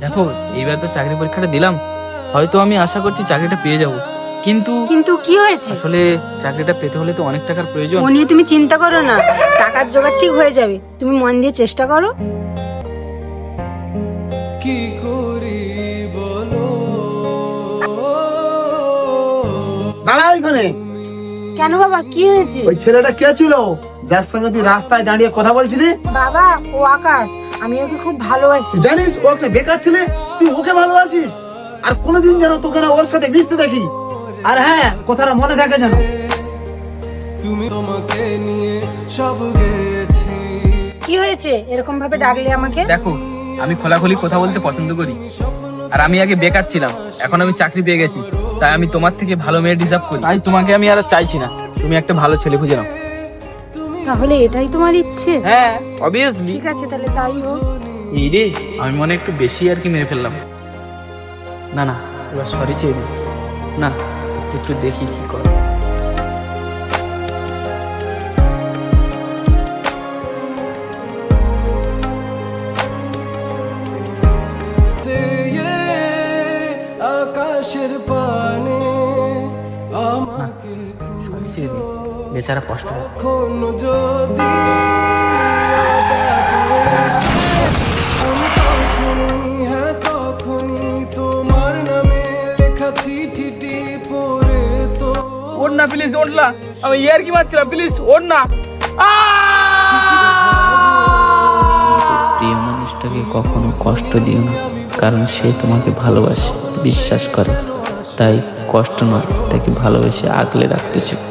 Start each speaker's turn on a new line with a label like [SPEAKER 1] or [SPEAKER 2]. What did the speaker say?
[SPEAKER 1] দেখো, এইবার তো চাকরি পরীক্ষাটা দিলাম, হয়তো আমি আশা করছি চাকরিটা পেয়ে যাব, কিন্তু
[SPEAKER 2] কিন্তু কি হয়েছে?
[SPEAKER 1] আসলে চাকরিটা পেতে হলে তো অনেক টাকার প্রয়োজন।
[SPEAKER 2] ও নিয়ে তুমি চিন্তা করো না, টাকার জোগাড় ঠিক হয়ে যাবে, তুমি মন দিয়ে চেষ্টা করো।
[SPEAKER 3] কি করি বলো।
[SPEAKER 4] দাঁড়া ওইখানে।
[SPEAKER 2] কেন বাবা, কি হয়েছে?
[SPEAKER 4] ওই ছেলেটা কে ছিল যার সঙ্গে তুই রাস্তায় দাঁড়িয়ে কথা বলছিলি?
[SPEAKER 2] বাবা, ও আকাশ, আমি ওকে খুব ভালোবাসি।
[SPEAKER 4] জানিস ও একটা বেকার ছেলে, তুই ওকে ভালোবাসিস, আর কোনোদিন যেন তোকে না ওর সাথে মিশতে দেখি। আর হ্যাঁ, কথাটা মনে থাকে যেন।
[SPEAKER 3] তুমি তোমাকে নিয়ে সব গেছি।
[SPEAKER 2] কি হয়েছে এরকম ভাবে ডাকলে আমাকে?
[SPEAKER 1] দেখো, আমি খোলাখুলি কথা বলতে পছন্দ করি, আর আমি আগে বেকার ছিলাম, এখন আমি চাকরি পেয়ে গেছি, তাই আমি তোমার থেকে ভালো মেয়ে ডিজার্ভ করি, তাই তোমাকে আমি আর চাইছি না, তুমি একটা ভালো ছেলে খুঁজে নাও।
[SPEAKER 2] তাহলে এটাই তোমার ইচ্ছে?
[SPEAKER 1] হ্যাঁ, অবভিয়াসলি।
[SPEAKER 2] ঠিক আছে, তাহলে তাই হোক।
[SPEAKER 1] এই রে, আমি মনে একটু বেশি আর কি মেরে ফেললাম। না না, এবার সরি চেয়ে দিই। না, একটু দেখি কি করে।
[SPEAKER 3] আকাশের পানে আমাকে
[SPEAKER 1] সরি চেয়ে দিই, বেচারা কষ্ট পাবে।
[SPEAKER 3] কখন যদি হ্যাঁ তখনই তোমার নামে লেখা চিঠিটি পড়ে তো
[SPEAKER 1] ওর না প্লিজ, ওর না, আমি ইয়ার কি মারছিলাম, প্লিজ ওর না। প্রিয় মানুষটাকে কখনো কষ্ট দিও না, কারণ সে তোমাকে ভালোবাসে, বিশ্বাস করে, তাই কষ্ট নয়, তাকে ভালোবেসে আগলে রাখতে শেখো।